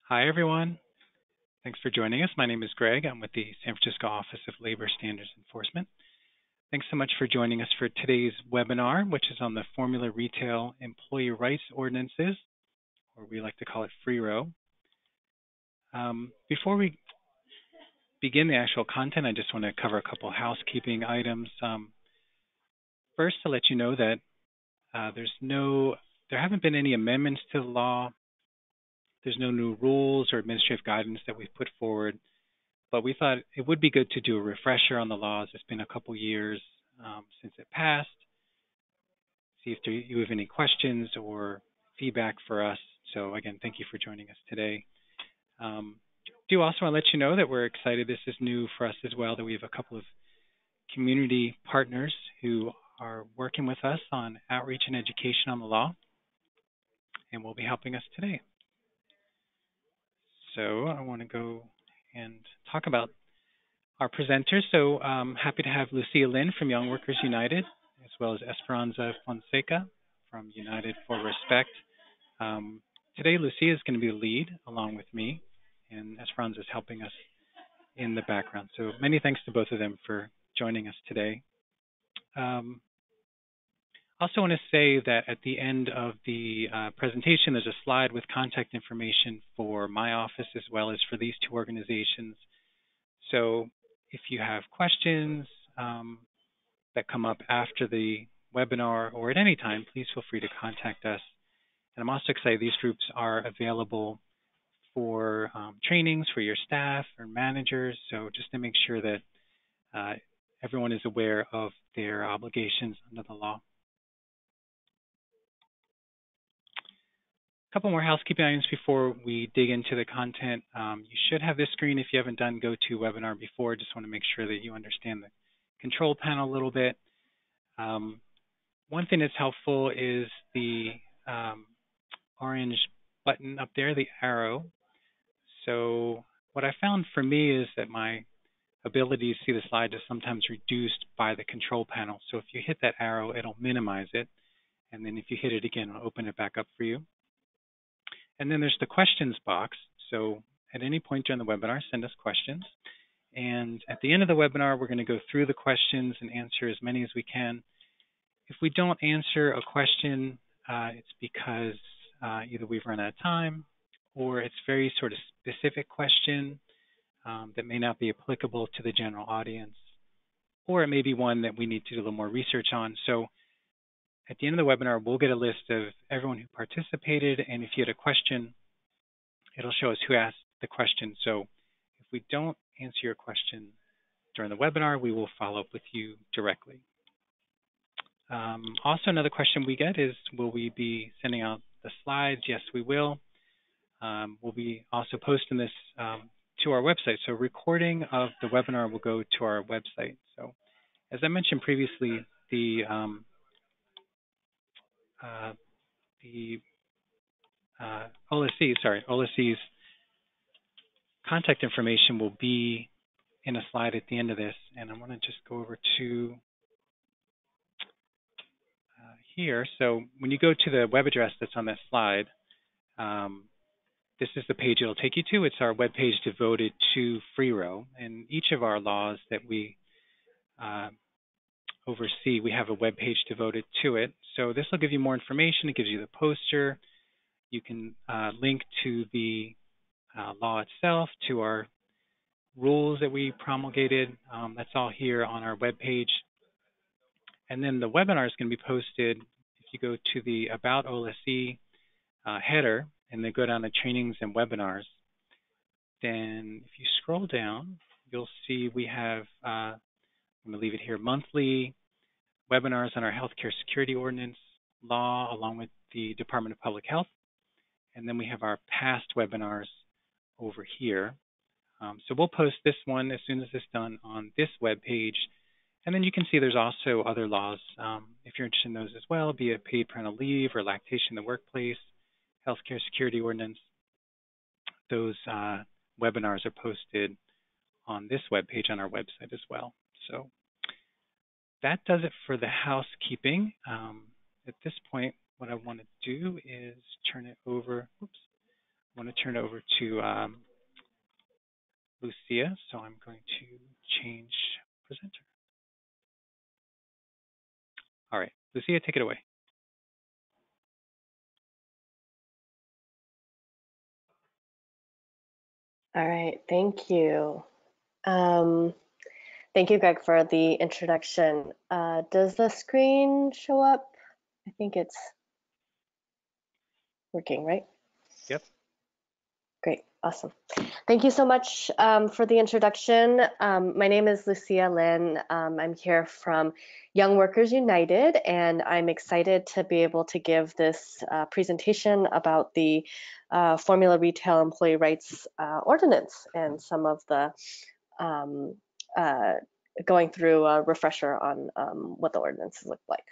Hi, everyone. Thanks for joining us. My name is Greg. I'm with the San Francisco Office of Labor Standards Enforcement. Thanks so much for joining us for today's webinar, which is on the Formula Retail Employee Rights Ordinances, or we like to call it FRERO. Before we begin the actual content, I just want to cover a couple housekeeping items. First, to let you know that there haven't been any amendments to the law. There's no new rules or administrative guidance that we've put forward, but we thought it would be good to do a refresher on the laws. It's been a couple years since it passed. See if you have any questions or feedback for us. So again, thank you for joining us today. Do also want to let you know that we're excited. This is new for us as well, that we have a couple of community partners who are working with us on outreach and education on the law, and will be helping us today. So I want to go and talk about our presenters. So I'm happy to have Lucia Lin from Young Workers United, as well as Esperanza Fonseca from United for Respect. Today, Lucia is going to be the lead along with me, and Esperanza is helping us in the background. So many thanks to both of them for joining us today. Also want to say that at the end of the presentation, there's a slide with contact information for my office as well as for these two organizations. So if you have questions that come up after the webinar or at any time, please feel free to contact us. And I'm also excited these groups are available for trainings for your staff or managers. So just to make sure that everyone is aware of their obligations under the law. A couple more housekeeping items before we dig into the content. You should have this screen if you haven't done GoToWebinar before. Just want to make sure that you understand the control panel a little bit. One thing that's helpful is the orange button up there, the arrow. So what I found for me is that my ability to see the slide is sometimes reduced by the control panel. So if you hit that arrow, it'll minimize it. And then if you hit it again, it'll open it back up for you. And then there's the questions box. So at any point during the webinar, send us questions. And at the end of the webinar, we're going to go through the questions and answer as many as we can. If we don't answer a question, it's because either we've run out of time or it's very sort of specific question that may not be applicable to the general audience, or it may be one that we need to do a little more research on. So at the end of the webinar, we'll get a list of everyone who participated, and if you had a question, it'll show us who asked the question. So if we don't answer your question during the webinar, we will follow up with you directly. Also, another question we get is, will we be sending out the slides? Yes, we will. We'll be also posting this to our website. So recording of the webinar will go to our website. So as I mentioned previously, the OLSC's contact information will be in a slide at the end of this. And I want to just go over to here. So when you go to the web address that's on that slide, this is the page it'll take you to. It's our web page devoted to FRERO. And each of our laws that we oversee, we have a web page devoted to it. So this will give you more information. It gives you the poster. You can link to the law itself, to our rules that we promulgated. That's all here on our web page. And then the webinar is going to be posted if you go to the About OLSC header and then go down to Trainings and Webinars. Then if you scroll down, you'll see we have, I'm going to leave it here, monthly webinars on our healthcare security ordinance law along with the Department of Public Health. And then we have our past webinars over here. So we'll post this one as soon as it's done on this web page. And then you can see there's also other laws, if you're interested in those as well, be it paid parental leave or lactation in the workplace, healthcare security ordinance. Those webinars are posted on this web page on our website as well. So that does it for the housekeeping. At this point, what I want to do is turn it over want to turn it over to Lucia, so I'm going to change presenter. All right, Lucia, take it away. All right, thank you. Thank you, Greg, for the introduction. Does the screen show up? I think it's working, right? Yep. Great, awesome. Thank you so much for the introduction. My name is Lucia Lin. I'm here from Young Workers United, and I'm excited to be able to give this presentation about the Formula Retail Employee Rights Ordinance and some of the going through a refresher on what the ordinances look like.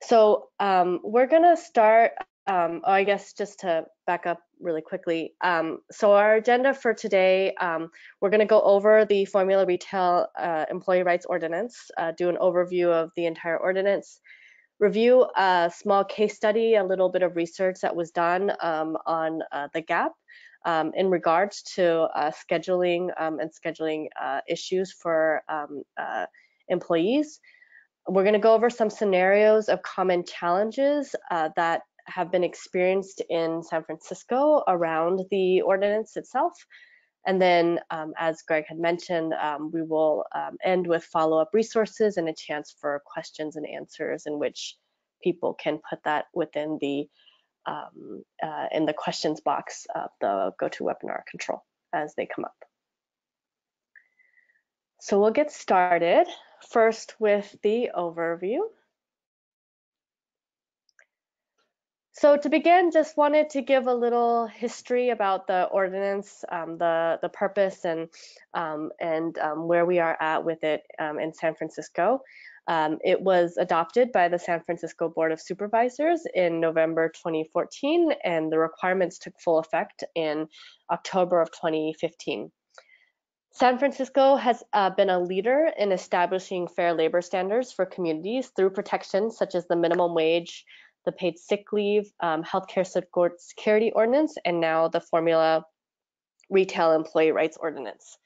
So we're going to start, I guess just to back up really quickly. So our agenda for today, we're going to go over the Formula Retail Employee Rights Ordinance, do an overview of the entire ordinance, review a small case study, a little bit of research that was done on the gap in regards to scheduling and scheduling issues for employees. We're going to go over some scenarios of common challenges that have been experienced in San Francisco around the ordinance itself. And then, as Greg had mentioned, we will end with follow-up resources and a chance for questions and answers in which people can put that within the in the questions box of the GoToWebinar control as they come up. So we'll get started first with the overview. So to begin, just wanted to give a little history about the ordinance, the purpose, and where we are at with it in San Francisco. It was adopted by the San Francisco Board of Supervisors in November 2014, and the requirements took full effect in October of 2015. San Francisco has been a leader in establishing fair labor standards for communities through protections such as the minimum wage, the paid sick leave, healthcare security ordinance, and now the Formula Retail Employee Rights Ordinance.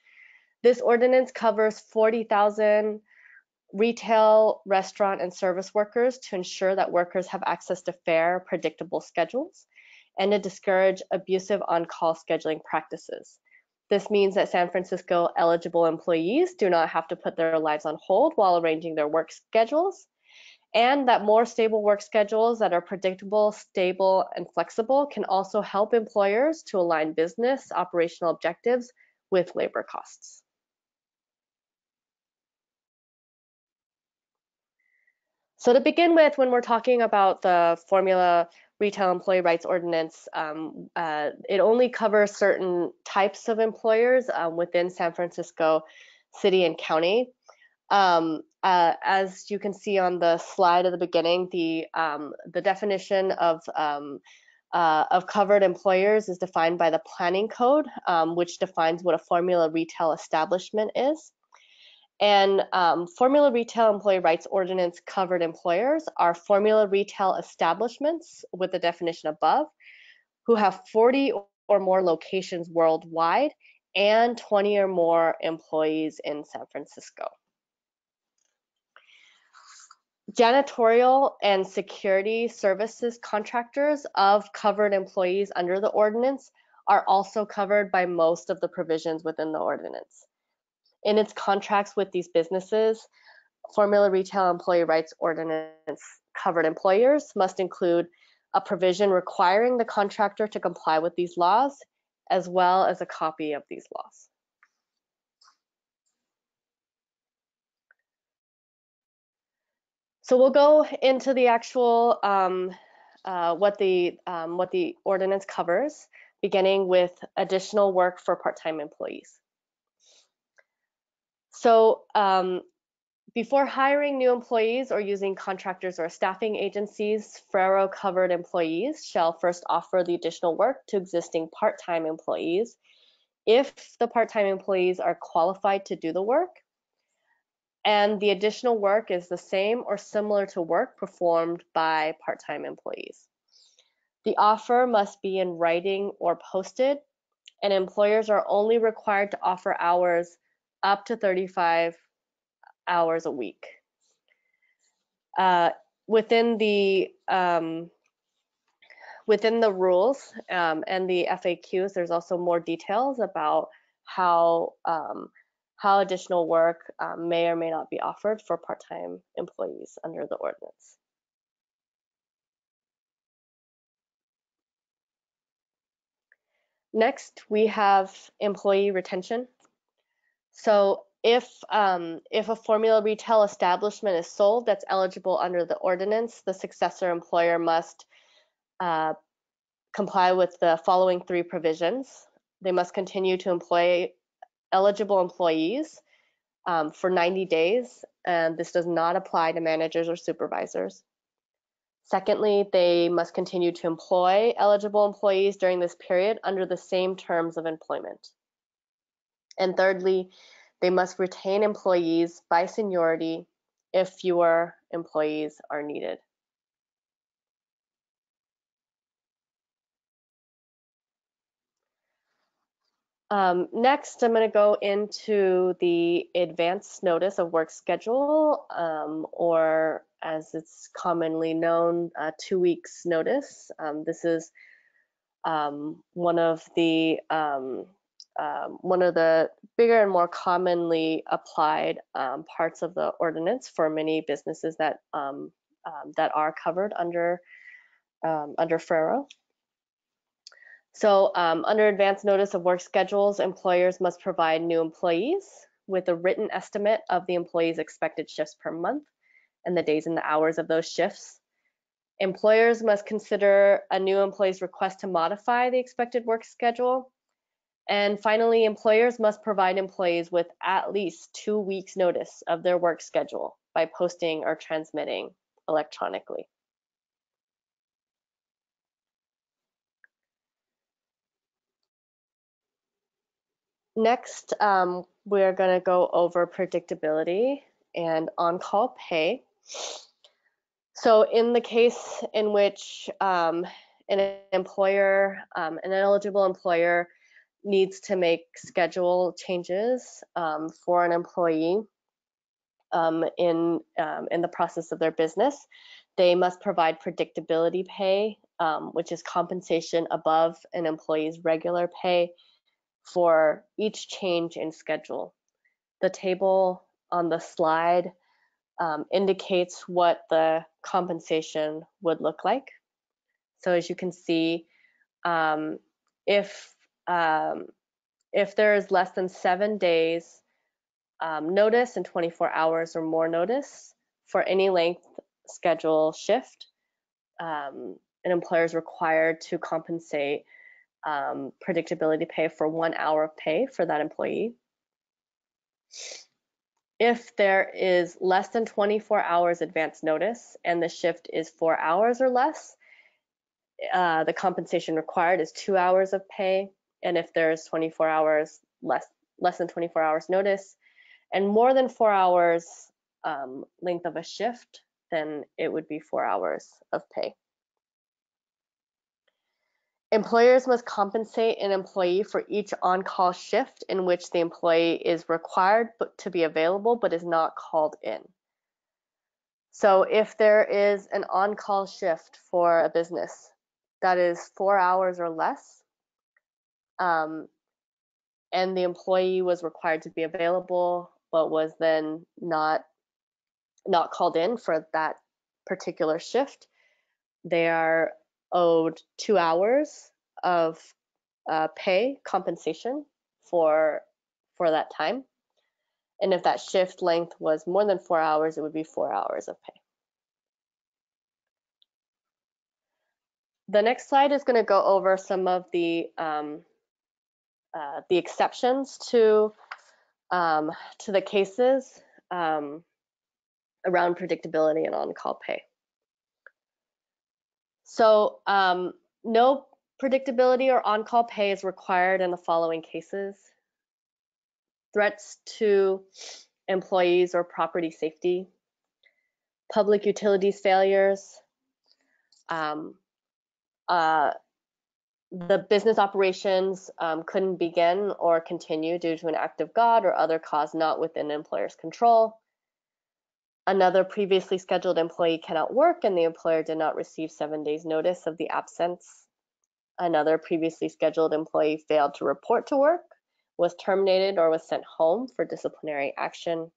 This ordinance covers 40,000 retail, restaurant, and service workers to ensure that workers have access to fair, predictable schedules and to discourage abusive on-call scheduling practices. This means that San Francisco eligible employees do not have to put their lives on hold while arranging their work schedules, and that more stable work schedules that are predictable, stable, and flexible can also help employers to align business operational objectives with labor costs. So to begin with, when we're talking about the Formula Retail Employee Rights Ordinance, it only covers certain types of employers within San Francisco City and County. As you can see on the slide at the beginning, the definition of covered employers is defined by the Planning Code, which defines what a Formula Retail establishment is. And Formula Retail Employee Rights Ordinance covered employers are Formula Retail establishments with the definition above, who have 40 or more locations worldwide and 20 or more employees in San Francisco. Janitorial and security services contractors of covered employees under the ordinance are also covered by most of the provisions within the ordinance. In its contracts with these businesses, Formula Retail Employee Rights Ordinance covered employers must include a provision requiring the contractor to comply with these laws, as well as a copy of these laws. So we'll go into the actual what the ordinance covers, beginning with additional work for part-time employees. So before hiring new employees or using contractors or staffing agencies, FRERO covered employees shall first offer the additional work to existing part-time employees if the part-time employees are qualified to do the work, and the additional work is the same or similar to work performed by part-time employees. The offer must be in writing or posted, and employers are only required to offer hours up to 35 hours a week. Within the rules and the FAQs, there's also more details about how additional work may or may not be offered for part-time employees under the ordinance. Next, we have employee retention. So if a formula retail establishment is sold that's eligible under the ordinance, the successor employer must comply with the following 3 provisions. They must continue to employ eligible employees for 90 days, and this does not apply to managers or supervisors. Secondly, they must continue to employ eligible employees during this period under the same terms of employment. And thirdly, they must retain employees by seniority if fewer employees are needed. Next, I'm going to go into the advance notice of work schedule, or as it's commonly known, 2 weeks notice. This is one of the bigger and more commonly applied parts of the ordinance for many businesses that are covered under FRERO. So under advance notice of work schedules, employers must provide new employees with a written estimate of the employee's expected shifts per month and the days and the hours of those shifts. Employers must consider a new employee's request to modify the expected work schedule. And finally, employers must provide employees with at least 2 weeks notice of their work schedule by posting or transmitting electronically. Next, we're going to go over predictability and on-call pay. So in the case in which an eligible employer needs to make schedule changes for an employee in the process of their business, they must provide predictability pay, which is compensation above an employee's regular pay for each change in schedule. The table on the slide indicates what the compensation would look like. So as you can see, if there is less than 7 days notice and 24 hours or more notice for any length schedule shift, an employer is required to compensate predictability pay for 1 hour of pay for that employee. If there is less than 24 hours advance notice and the shift is 4 hours or less, the compensation required is 2 hours of pay. And if there's 24 hours, less than 24 hours notice and more than 4 hours length of a shift, then it would be 4 hours of pay. Employers must compensate an employee for each on-call shift in which the employee is required to be available but is not called in. So if there is an on-call shift for a business that is 4 hours or less, and the employee was required to be available but was then not called in for that particular shift, they are owed 2 hours of pay compensation for that time. And if that shift length was more than 4 hours, it would be 4 hours of pay. The next slide is going to go over some of the exceptions to the cases around predictability and on-call pay. So no predictability or on-call pay is required in the following cases: threats to employees or property safety, public utilities failures, the business operations couldn't begin or continue due to an act of God or other cause not within the employer's control. Another previously scheduled employee cannot work and the employer did not receive 7 days notice of the absence. Another previously scheduled employee failed to report to work, was terminated, or was sent home for disciplinary action.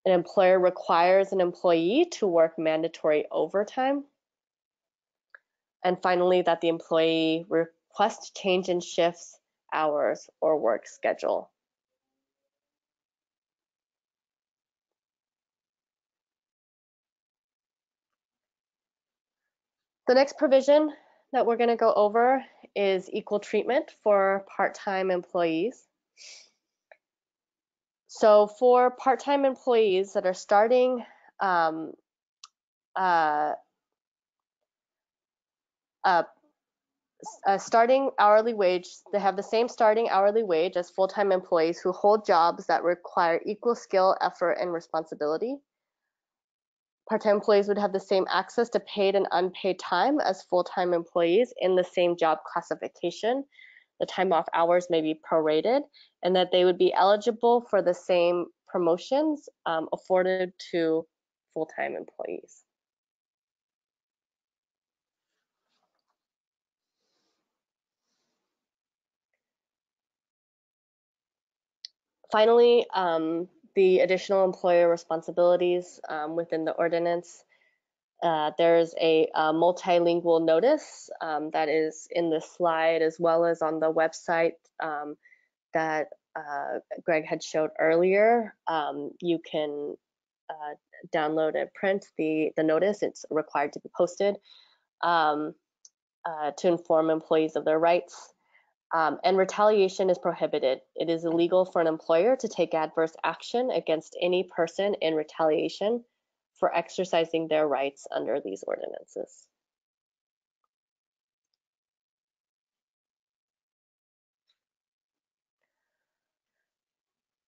An employer requires an employee to work mandatory overtime. And finally, that the employee request change in shifts, hours, or work schedule. The next provision that we're going to go over is equal treatment for part-time employees. So for part-time employees that are starting starting hourly wage, they have the same starting hourly wage as full-time employees who hold jobs that require equal skill, effort, and responsibility. Part-time employees would have the same access to paid and unpaid time as full-time employees in the same job classification. The time off hours may be prorated, and that they would be eligible for the same promotions afforded to full-time employees. Finally, the additional employer responsibilities within the ordinance. There's a multilingual notice that is in the slide as well as on the website that Greg had showed earlier. You can download and print the notice. It's required to be posted to inform employees of their rights. And retaliation is prohibited. It is illegal for an employer to take adverse action against any person in retaliation for exercising their rights under these ordinances.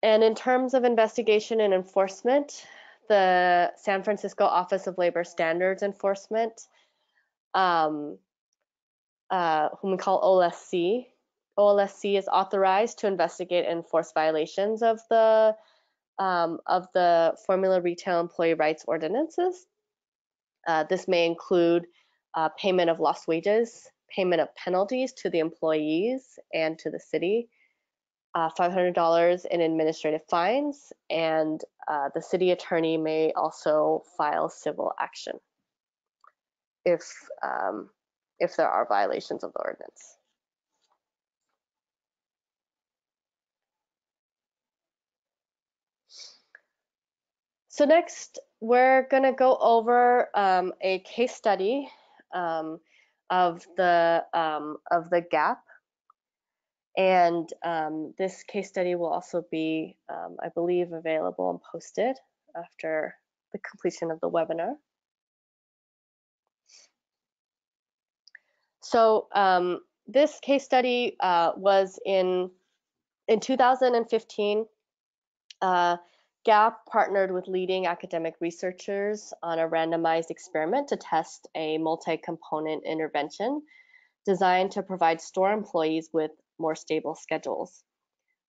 And in terms of investigation and enforcement, the San Francisco Office of Labor Standards Enforcement, whom we call OLSC. OLSC is authorized to investigate and enforce violations of the Formula Retail Employee Rights Ordinances. This may include payment of lost wages, payment of penalties to the employees and to the city, $500 in administrative fines, and the city attorney may also file civil action if there are violations of the ordinance. So next, we're going to go over a case study of the gap, and this case study will also be, I believe, available and posted after the completion of the webinar. So this case study was in 2015. GAP partnered with leading academic researchers on a randomized experiment to test a multi-component intervention designed to provide store employees with more stable schedules.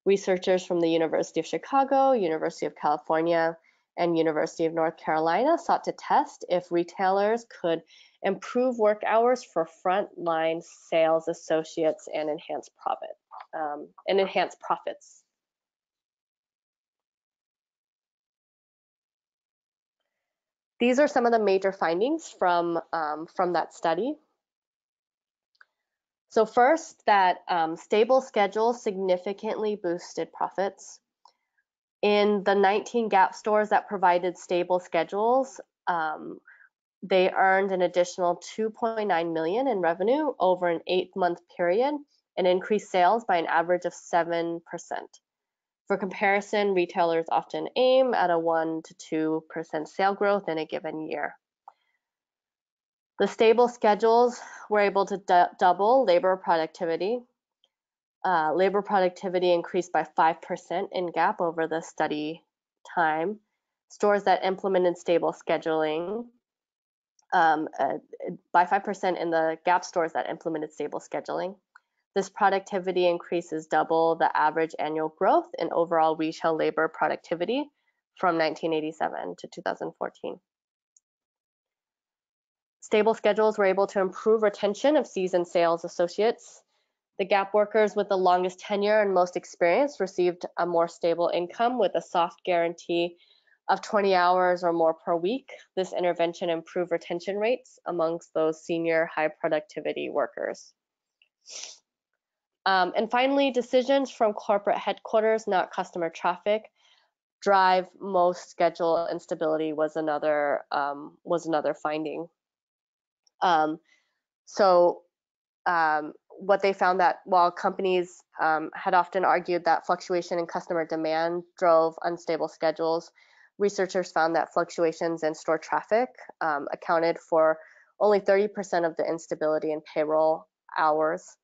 Researchers from the University of Chicago, University of California, and University of North Carolina sought to test if retailers could improve work hours for frontline sales associates and enhance profits. These are some of the major findings from that study. So first, that stable schedules significantly boosted profits. In the 19 GAP stores that provided stable schedules, they earned an additional $2.9 million in revenue over an 8-month period and increased sales by an average of 7%. For comparison, retailers often aim at a 1 to 2% sale growth in a given year. The stable schedules were able to double labor productivity. Labor productivity increased by 5% in GAP over the study time. Stores that implemented stable scheduling by 5% in the Gap stores that implemented stable scheduling. This productivity increases double the average annual growth in overall retail labor productivity from 1987 to 2014. Stable schedules were able to improve retention of seasoned sales associates. The Gap workers with the longest tenure and most experience received a more stable income with a soft guarantee of 20 hours or more per week. This intervention improved retention rates amongst those senior high productivity workers. And finally, decisions from corporate headquarters, not customer traffic, drive most schedule instability was another finding. What they found that while companies had often argued that fluctuation in customer demand drove unstable schedules, researchers found that fluctuations in store traffic accounted for only 30% of the instability in payroll hours.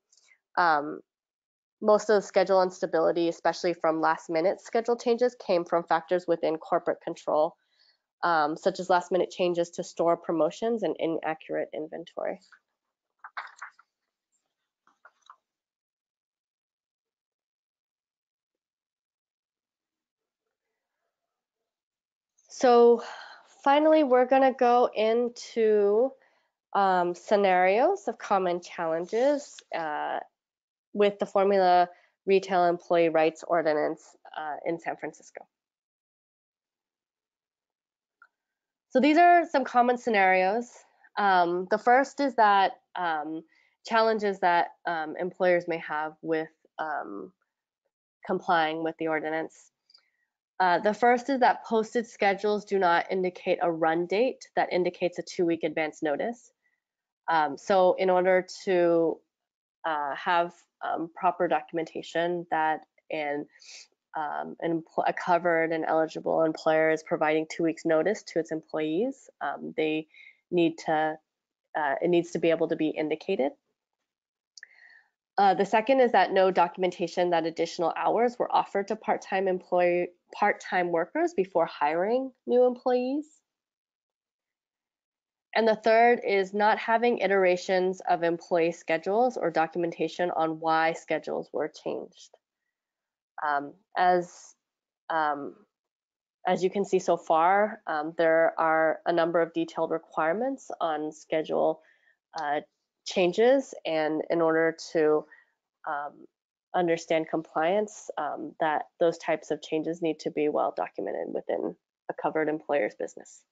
Most of the schedule instability, especially from last-minute schedule changes, came from factors within corporate control, such as last-minute changes to store promotions and inaccurate inventory. So finally, we're going to go into scenarios of common challenges with the Formula Retail Employee Rights Ordinance in San Francisco. So these are some common scenarios. The first is that challenges that employers may have with complying with the ordinance. The first is that posted schedules do not indicate a run date that indicates a 2-week advance notice. So in order to have proper documentation that a covered and eligible employer is providing 2 weeks notice to its employees, it needs to be able to be indicated. The second is that no documentation that additional hours were offered to part-time workers before hiring new employees. And the third is not having iterations of employee schedules or documentation on why schedules were changed. As you can see so far, there are a number of detailed requirements on schedule changes, and in order to understand compliance, that those types of changes need to be well documented within a covered employer's business.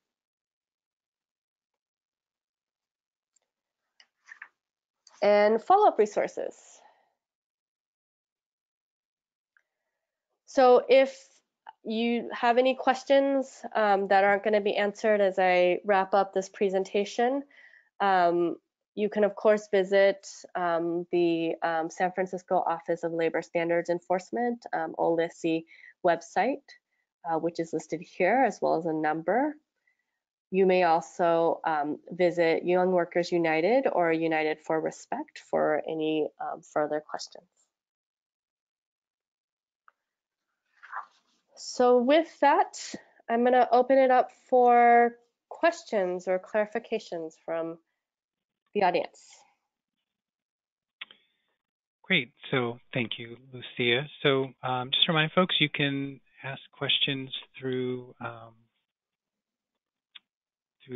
And follow-up resources. So if you have any questions that aren't going to be answered as I wrap up this presentation, you can, of course, visit the San Francisco Office of Labor Standards Enforcement, OLISI website, which is listed here, as well as a number. You may also visit Young Workers United or United for Respect for any further questions. So with that, I'm going to open it up for questions or clarifications from the audience. Great. So thank you, Lucia. So just to remind folks, you can ask questions through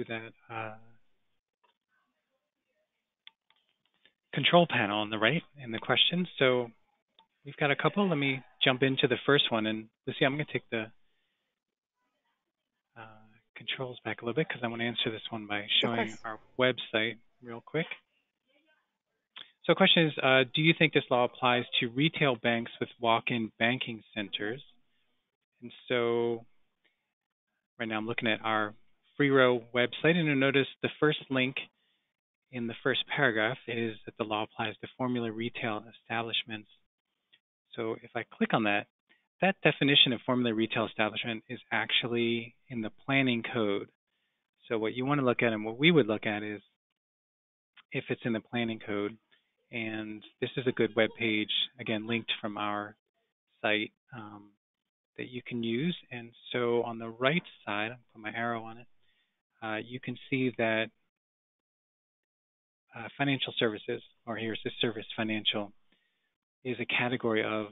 that control panel on the right in the questions. So we've got a couple. Let me jump into the first one. And Lucia, I'm going to take the controls back a little bit because I want to answer this one by showing our website real quick. So the question is, do you think this law applies to retail banks with walk-in banking centers? And so right now I'm looking at our FreeRow website, and you'll notice the first link in the first paragraph is that the law applies to formula retail establishments. So if I click on that, that definition of formula retail establishment is actually in the planning code. So what you want to look at and what we would look at is if it's in the planning code. And this is a good web page, again, linked from our site that you can use. And so on the right side, I'll put my arrow on it, you can see that financial services, or here's the service financial, is a category of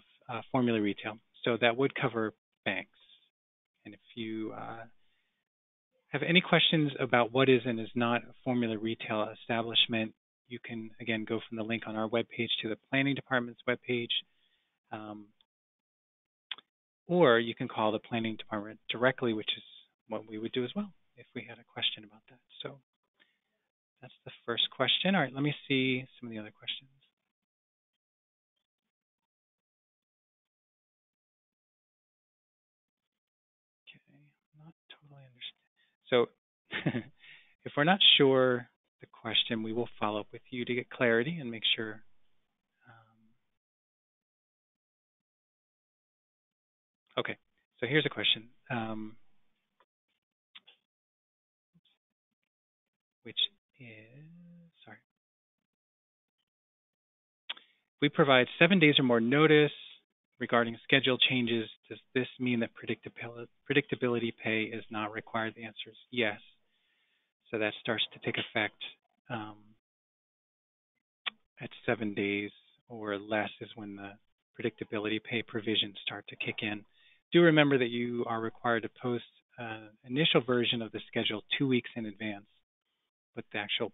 formula retail. So that would cover banks. And if you have any questions about what is and is not a formula retail establishment, you can, again, go from the link on our webpage to the planning department's webpage, or you can call the planning department directly, which is what we would do as well if we had a question about that. So that's the first question. All right, let me see some of the other questions. Okay, not totally understand. So if we're not sure the question, we will follow up with you to get clarity and make sure. Okay, so here's a question, which is, sorry. We provide 7 days or more notice regarding schedule changes. Does this mean that predictability pay is not required? The answer is yes. So that starts to take effect at 7 days or less is when the predictability pay provisions start to kick in. Do remember that you are required to post an initial version of the schedule 2 weeks in advance, but the actual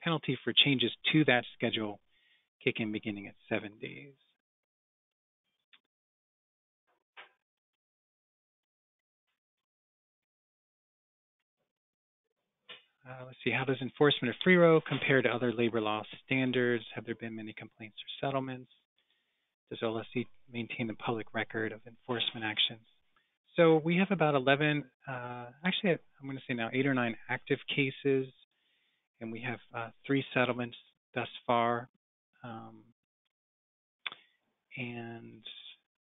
penalty for changes to that schedule kick in beginning at 7 days. Let's see, how does enforcement of free row compare to other labor law standards? Have there been many complaints or settlements? Does OLSC maintain the public record of enforcement actions? So we have about 11, actually I'm going to say now 8 or 9 active cases, and we have 3 settlements thus far. And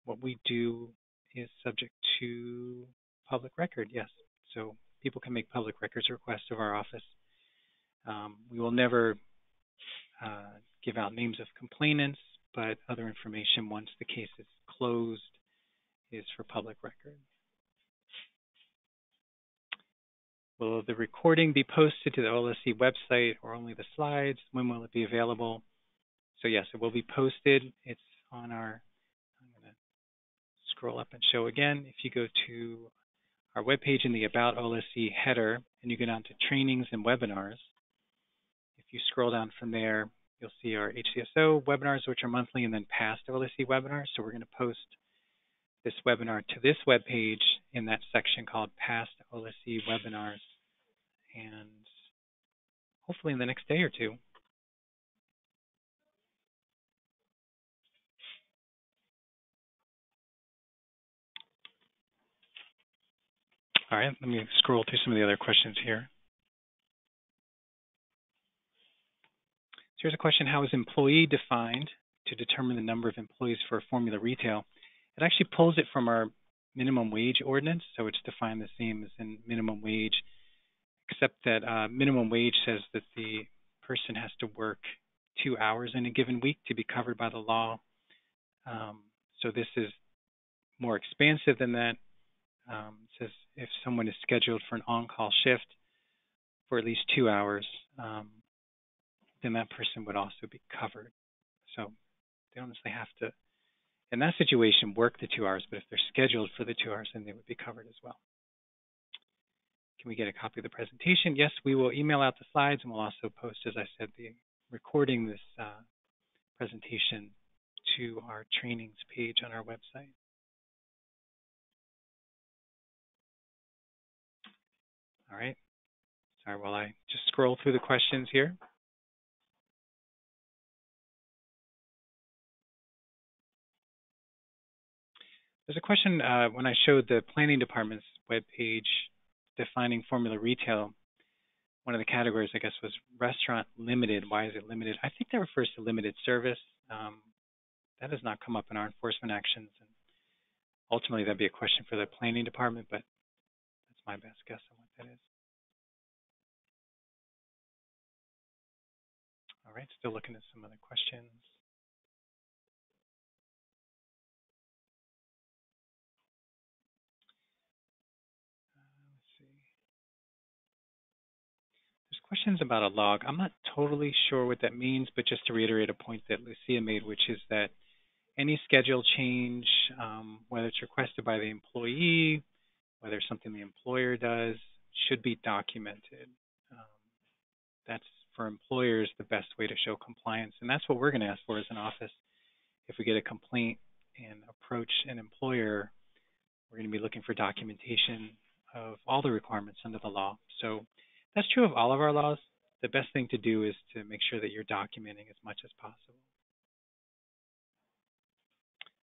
what we do is subject to public record, yes. So people can make public records requests of our office. We will never give out names of complainants, but other information once the case is closed is for public record. Will the recording be posted to the OLSC website or only the slides? When will it be available? So yes, it will be posted. It's on our, I'm going to scroll up and show again. If you go to our webpage in the About OLSC header and you go down to Trainings and Webinars, if you scroll down from there, you'll see our HCSO webinars, which are monthly, and then past OLSC webinars. So we're going to post this webinar to this webpage in that section called Past OLSC Webinars, and hopefully in the next day or two. All right, let me scroll through some of the other questions here. So here's a question: how is employee defined to determine the number of employees for a formula retail? It actually pulls it from our minimum wage ordinance, so it's defined the same as in minimum wage, except that minimum wage says that the person has to work 2 hours in a given week to be covered by the law. So this is more expansive than that. It says if someone is scheduled for an on-call shift for at least 2 hours, then that person would also be covered. So they don't necessarily have to, in that situation, work the 2 hours, but if they're scheduled for the 2 hours, then they would be covered as well. Can we get a copy of the presentation? Yes, we will email out the slides, and we'll also post, as I said, the recording this presentation to our trainings page on our website. All right. Sorry, while I just scroll through the questions here. There's a question when I showed the planning department's webpage defining formula retail. One of the categories, I guess, was restaurant limited. Why is it limited? I think that refers to limited service. That has not come up in our enforcement actions. And ultimately, that'd be a question for the planning department, but that's my best guess on what that is. All right, still looking at some other questions. Let's see. There's questions about a log. I'm not totally sure what that means, but just to reiterate a point that Lucia made, which is that any schedule change, whether it's requested by the employee, whether it's something the employer does, should be documented. Um, that's for employers the best way to show compliance, and that's what we're going to ask for as an office. If we get a complaint and approach an employer, we're going to be looking for documentation of all the requirements under the law. So that's true of all of our laws. The best thing to do is to make sure that you're documenting as much as possible.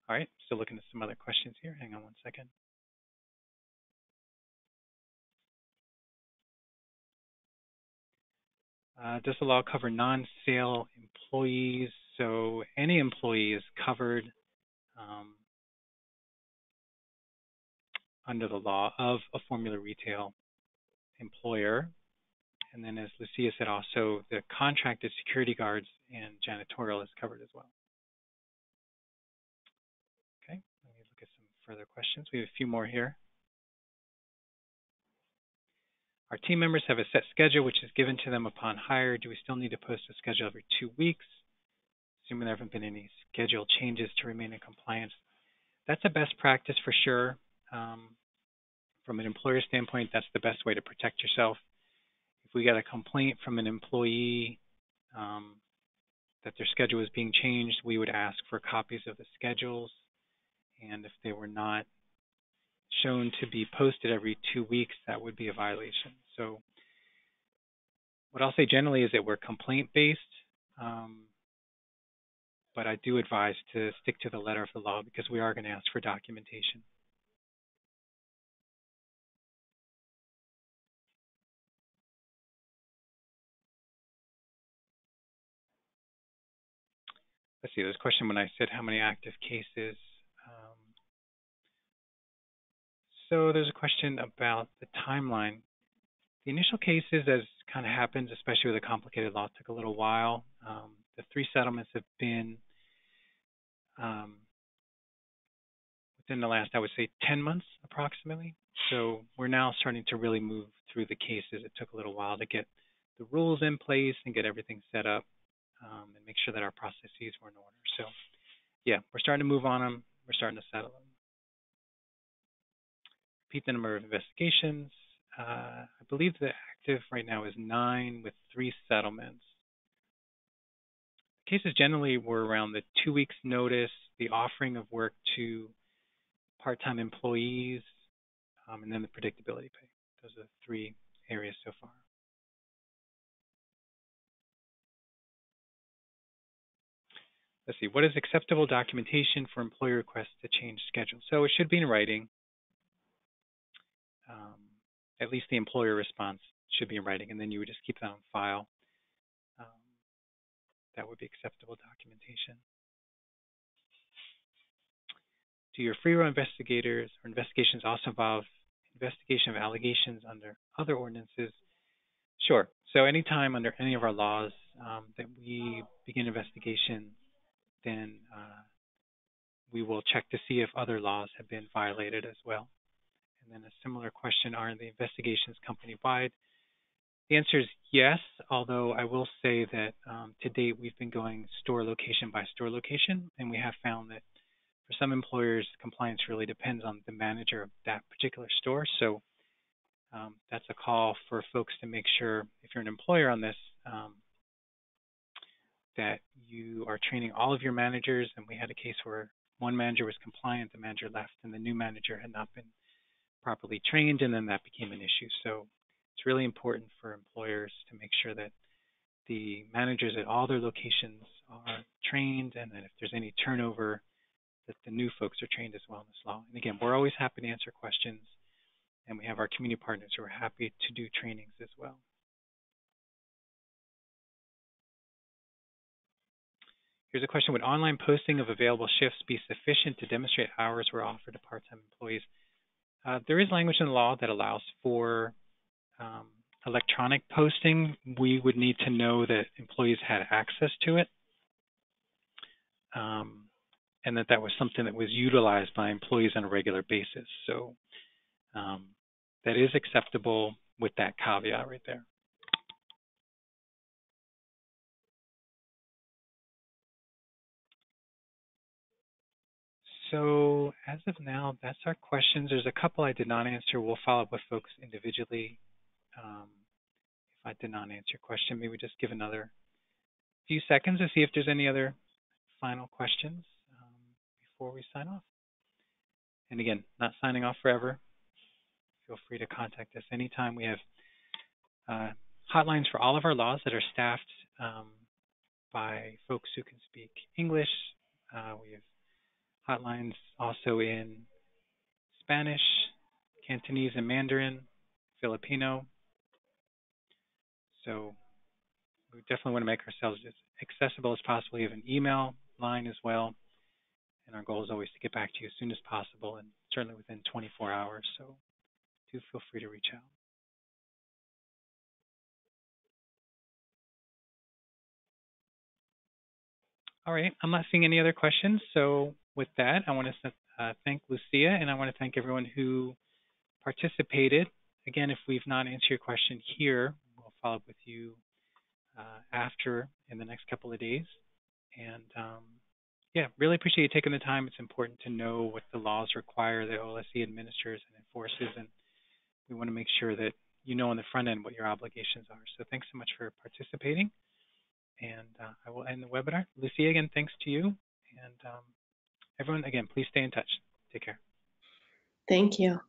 All right, still looking at some other questions here. Hang on one second. Does the law cover non-sale employees? So any employee is covered under the law of a formula retail employer. And then as Lucia said also, the contracted security guards and janitorial is covered as well. Okay, let me look at some further questions. We have a few more here. Our team members have a set schedule which is given to them upon hire. Do we still need to post a schedule every 2 weeks? Assuming there haven't been any schedule changes to remain in compliance. That's a best practice for sure. From an employer standpoint, that's the best way to protect yourself. If we got a complaint from an employee that their schedule was being changed, we would ask for copies of the schedules. And if they were not shown to be posted every 2 weeks, that would be a violation. So what I'll say generally is that we're complaint-based, but I do advise to stick to the letter of the law because we are going to ask for documentation. Let's see, there's a question when I said how many active cases. So there's a question about the timeline. The initial cases, as kind of happens, especially with a complicated law, took a little while. The 3 settlements have been within the last, I would say, 10 months approximately. So we're now starting to really move through the cases. It took a little while to get the rules in place and get everything set up and make sure that our processes were in order. So yeah, we're starting to move on them. We're starting to settle them. Repeat the number of investigations. I believe the active right now is 9 with 3 settlements. Cases generally were around the 2 weeks notice, the offering of work to part-time employees, and then the predictability pay. Those are the 3 areas so far. Let's see, what is acceptable documentation for employee requests to change schedule? So it should be in writing. At least the employer response should be in writing, and then you would just keep that on file. That would be acceptable documentation. Do your free roll investigators or investigations also involve investigation of allegations under other ordinances? Sure. So anytime under any of our laws that we begin investigation, then we will check to see if other laws have been violated as well. And then a similar question, are the investigations company-wide? The answer is yes, although I will say that to date we've been going store location by store location, and we have found that for some employers, compliance really depends on the manager of that particular store. So that's a call for folks to make sure, if you're an employer on this, that you are training all of your managers. And we had a case where one manager was compliant, the manager left, and the new manager had not been properly trained, and then that became an issue. So it's really important for employers to make sure that the managers at all their locations are trained, and that if there's any turnover, that the new folks are trained as well in this law. And again, we're always happy to answer questions, and we have our community partners who are happy to do trainings as well. Here's a question, would online posting of available shifts be sufficient to demonstrate hours were offered to part-time employees? There is language in the law that allows for electronic posting. We would need to know that employees had access to it, and that was something that was utilized by employees on a regular basis. So that is acceptable with that caveat right there. So as of now, that's our questions. There's a couple I did not answer. We'll follow up with folks individually. Um, if I did not answer your question, maybe just give another few seconds to see if there's any other final questions before we sign off. And again, not signing off forever. Feel free to contact us anytime. We have hotlines for all of our laws that are staffed by folks who can speak English. We have hotlines also in Spanish, Cantonese and Mandarin, Filipino. So we definitely want to make ourselves as accessible as possible. We have an email line as well. And our goal is always to get back to you as soon as possible and certainly within 24 hours. So do feel free to reach out. All right, I'm not seeing any other questions. So with that, I want to thank Lucia and I want to thank everyone who participated. Again, if we've not answered your question here, we'll follow up with you after in the next couple of days. And yeah, really appreciate you taking the time. It's important to know what the laws require that OLSC administers and enforces, and we want to make sure that you know on the front end what your obligations are. So thanks so much for participating. And I will end the webinar. Lucia, again, thanks to you. And everyone, again, please stay in touch. Take care. Thank you.